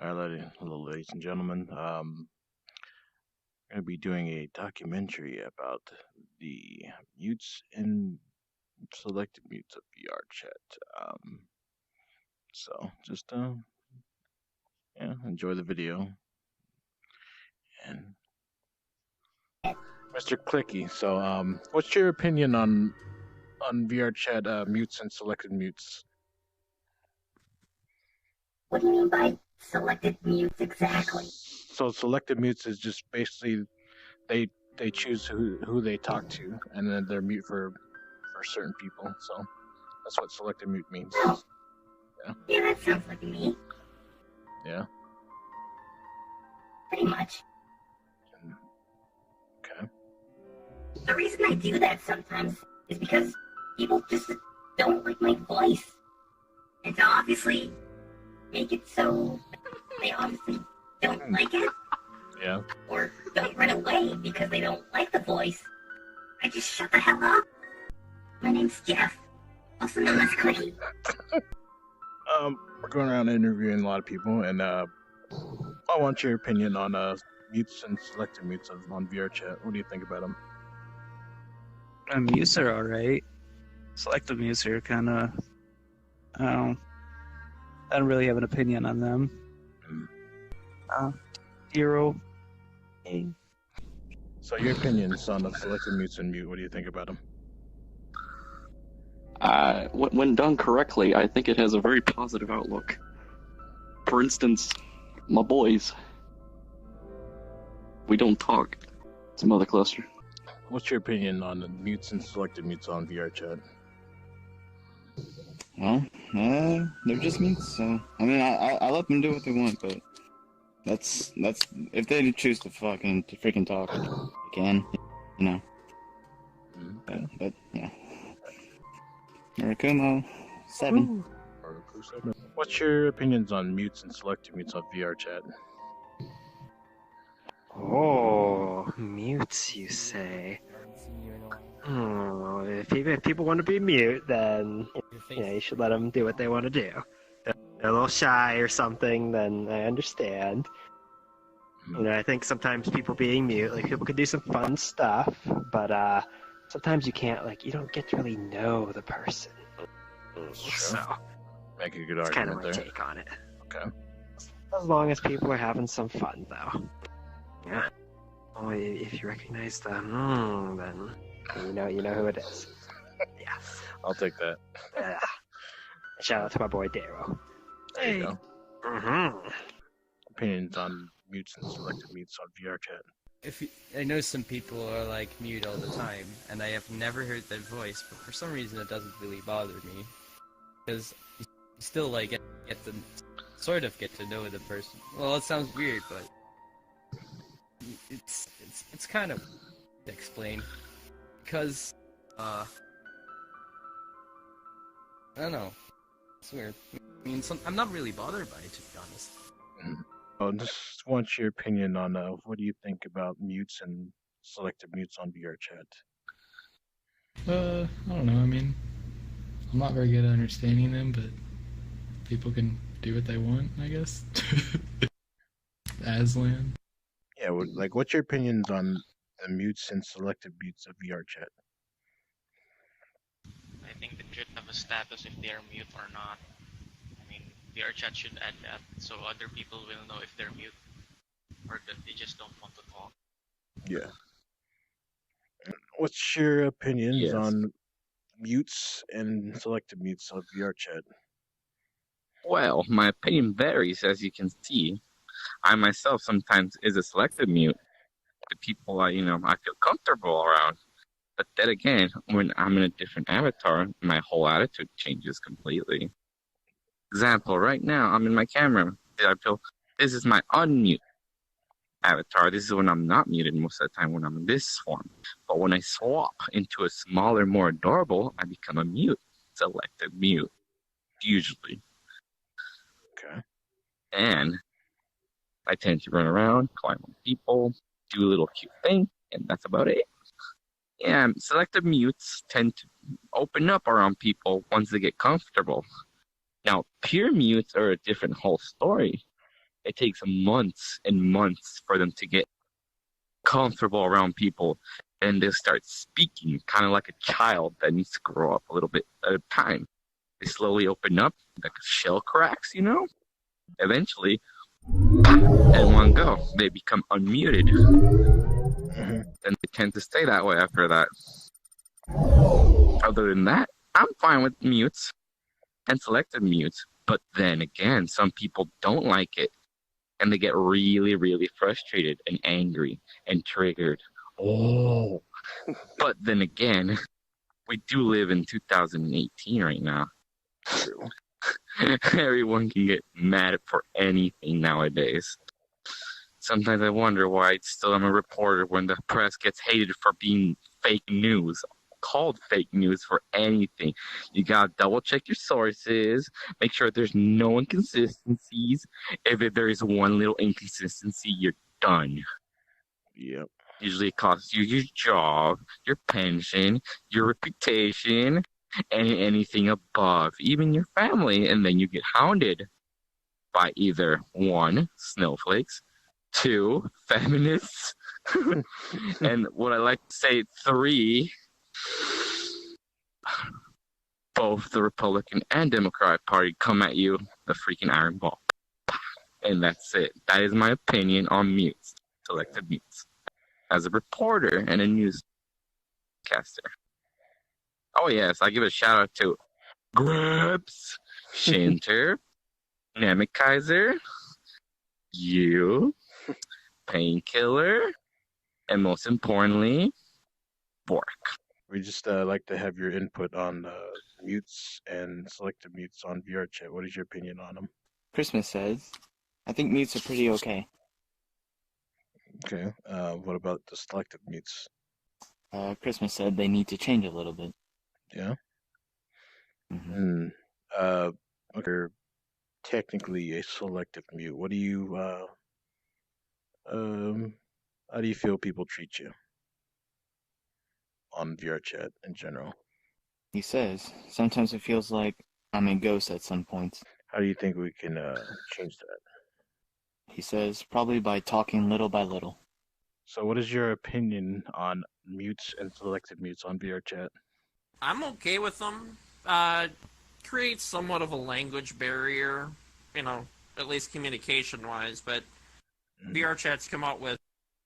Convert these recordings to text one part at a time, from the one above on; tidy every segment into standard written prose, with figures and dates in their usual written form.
All right, hello, ladies and gentlemen. I'm going to be doing a documentary about the mutes and selected mutes of VRChat. So just yeah, enjoy the video. And Mr. Clicky, so what's your opinion on VRChat mutes and selected mutes? What do you mean by selected mutes exactly? So selected mutes is just basically they choose who they talk to, and then they're mute for certain people. So that's what selected mute means. Oh. Yeah. Yeah, that sounds like me. Yeah. Pretty much. Okay. The reason I do that sometimes is because people just don't like my voice. And to obviously make it so they obviously don't like it. Yeah. Or don't run away because they don't like the voice. I just shut the hell up. My name's Jeff, also known as Cookie. We're going around interviewing a lot of people, and I want your opinion on mutes and selected mutes on VRChat. What do you think about them? Mutes are alright. Selective mutes are kind of, I don't really have an opinion on them. Hero. So your opinions on the selected mutes and mute, what do you think about them? When done correctly, I think it has a very positive outlook. For instance, my boys, we don't talk. It's a mother cluster. What's your opinion on the mutes and selected mutes on VRChat? Well, they're just mutes, so I mean, I let them do what they want, but that's if they choose to freaking talk, they can, you know. But yeah. Rakumo, 7. What's your opinions on mutes and selected mutes on VRChat? Oh, mutes, you say? If people want to be mute, then you should let them do what they want to do. If they're a little shy or something, then I understand. I think sometimes people being mute, like people could do some fun stuff, but sometimes you can't, you don't get to really know the person. So, make a good it's kind of argument my there. take on it. Okay. As long as people are having some fun, though. Yeah. Oh, if you recognize them, then you know who it is. Yeah. I'll take that. Shout out to my boy Daro. There you go. Mm-hmm. Opinions on mutes and selected mutes on VRChat. I know some people are mute all the time, and I have never heard their voice, but for some reason it doesn't really bother me, because you still get to sort of get to know the person. Well, it sounds weird, but it's kind of to explain, because I don't know, it's weird. I mean, I'm not really bothered by it, to be honest. I just want your opinion on what do you think about mutes and selected mutes on VRChat? I don't know. I mean, I'm not very good at understanding them, but people can do what they want, I guess. Aslan. Yeah, what's your opinions on the mutes and selected mutes of VRChat? I think they should have a status if they are mute or not. I mean, VRChat should add that so other people will know if they're mute or that they just don't want to talk. Yeah. What's your opinions on mutes and selected mutes of VRChat? Well, my opinion varies, as you can see. I myself sometimes is a selective mute. The people I feel comfortable around. But then again, when I'm in a different avatar, my whole attitude changes completely. Example, right now, I'm in my camera. I feel this is my unmute avatar. This is when I'm not muted most of the time when I'm in this form. But when I swap into a smaller, more adorable, I become a mute. Selective mute. Usually. Okay. And I tend to run around, climb on people, do a little cute thing, and that's about it. Yeah, selective mutes tend to open up around people once they get comfortable. Now, pure mutes are a different whole story. It takes months and months for them to get comfortable around people and they start speaking kind of like a child that needs to grow up a little bit at a time. They slowly open up, like shell cracks, you know? Eventually, in one go, they become unmuted. Mhm. And they tend to stay that way after that. Other than that, I'm fine with mutes and selective mutes. But then again, some people don't like it. And they get really, really frustrated and angry and triggered. Oh. But then again, we do live in 2018 right now. True. Everyone can get mad for anything nowadays. Sometimes I wonder why still I'm a reporter when the press gets hated for being fake news. Called fake news for anything. You gotta double check your sources, make sure there's no inconsistencies. If there is one little inconsistency, you're done. Yep. Usually it costs you your job, your pension, your reputation, and anything above, even your family, and then you get hounded by either 1, snowflakes, 2, feminists, and what I like to say, 3, both the Republican and Democratic Party come at you the freaking iron ball. And that's it. That is my opinion on mutes, selective mutes, as a reporter and a newscaster. Oh yes, I give a shout out to Grips, Shinter, Nemekaiser, you, Painkiller, and most importantly, Bork. We just like to have your input on mutes and selective mutes on VRChat. What is your opinion on them? Christmas says, I think mutes are pretty okay. Okay. What about the selective mutes? Christmas said they need to change a little bit. Yeah. Mm-hmm. Okay. Technically a selective mute. What do you how do you feel people treat you on VRChat in general? He says, sometimes it feels like I'm a ghost at some points. How do you think we can change that? He says, probably by talking little by little. So what is your opinion on mutes and selective mutes on VRChat? I'm okay with them. Creates somewhat of a language barrier, you know, at least communication-wise, but VRChat's come out with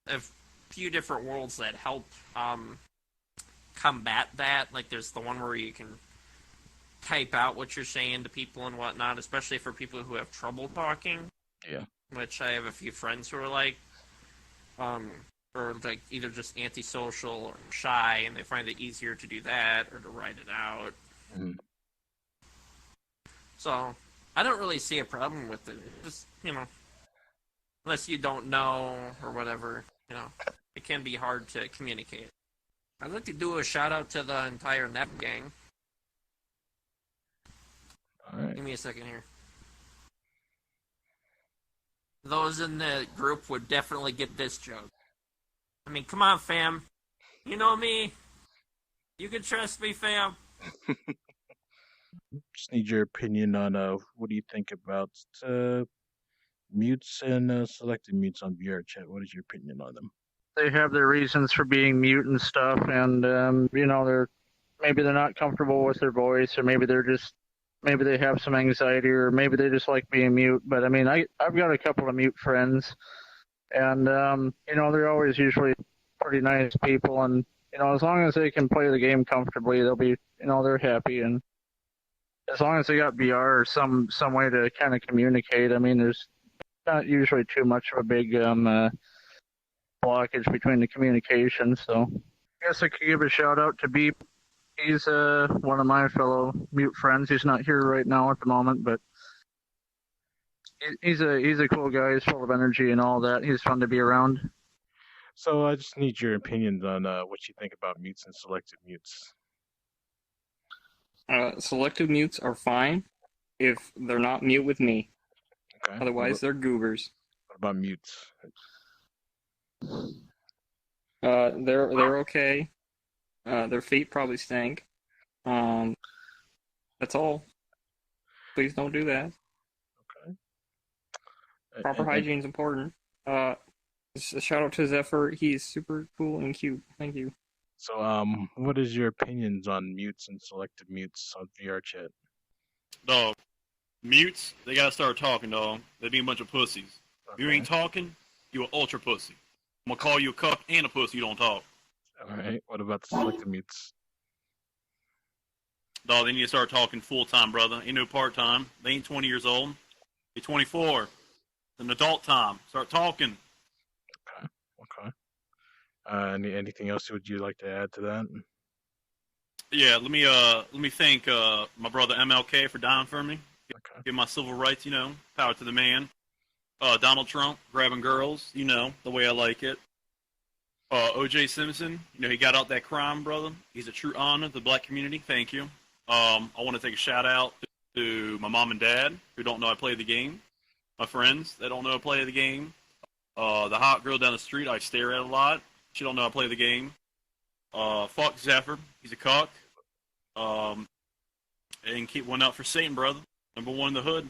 a few different worlds that help combat that. Like, there's the one where you can type out what you're saying to people and whatnot, especially for people who have trouble talking. Yeah. Which I have a few friends who are like, or like either just antisocial or shy, and they find it easier to do that or to write it out. Mm-hmm. So I don't really see a problem with it. Just, you know, unless you don't know or whatever, you know, it can be hard to communicate. I'd like to do a shout out to the entire NEP gang. All right. Give me a second here. Those in the group would definitely get this joke. I mean, come on, fam. You know me. You can trust me, fam. Just need your opinion on what do you think about mutes and selective mutes on VRChat? What is your opinion on them? They have their reasons for being mute and stuff, and you know, maybe they're not comfortable with their voice, or maybe they have some anxiety, or maybe they just like being mute. But I mean, I've got a couple of mute friends, and you know, they're always usually pretty nice people, and you know, as long as they can play the game comfortably, they'll be, you know, they're happy, and as long as they got VR or some way to kind of communicate, I mean, there's not usually too much of a big blockage between the communication. So I guess I could give a shout out to Beep. He's one of my fellow mute friends. He's not here right now at the moment, but he's a cool guy. He's full of energy and all that. He's fun to be around. So I just need your opinions on what you think about mutes and selective mutes. Selective mutes are fine if they're not mute with me. Okay. Otherwise, they're goobers. What about mutes? They're okay. Their feet probably stink. That's all. Please don't do that. Okay. Proper And- hygiene's important. Just a shout out to Zephyr. He's super cool and cute. Thank you. So, what is your opinions on mutes and selective mutes on VR chat? Dog, mutes, they gotta start talking, dog. They be a bunch of pussies. If you ain't talking, you an ultra pussy. I'm gonna call you a cuck and a pussy, you don't talk. All right. What about the selective mutes? Dog, they need to start talking full-time, brother. Ain't no part-time. They ain't 20 years old. They're 24. It's an adult time. Start talking. Okay. Anything else would you like to add to that? Yeah, let me thank my brother MLK for dying for me. Okay. Give my civil rights, power to the man. Donald Trump grabbing girls, the way I like it. O.J. Simpson, he got out that crime, brother. He's a true honor to the black community. Thank you. I want to take a shout out to my mom and dad who don't know I play the game. My friends that don't know I play the game. The hot girl down the street I stare at a lot. She don't know I play the game. Fuck Zephyr. He's a cock. And keep one out for Satan, brother. Number one in the hood.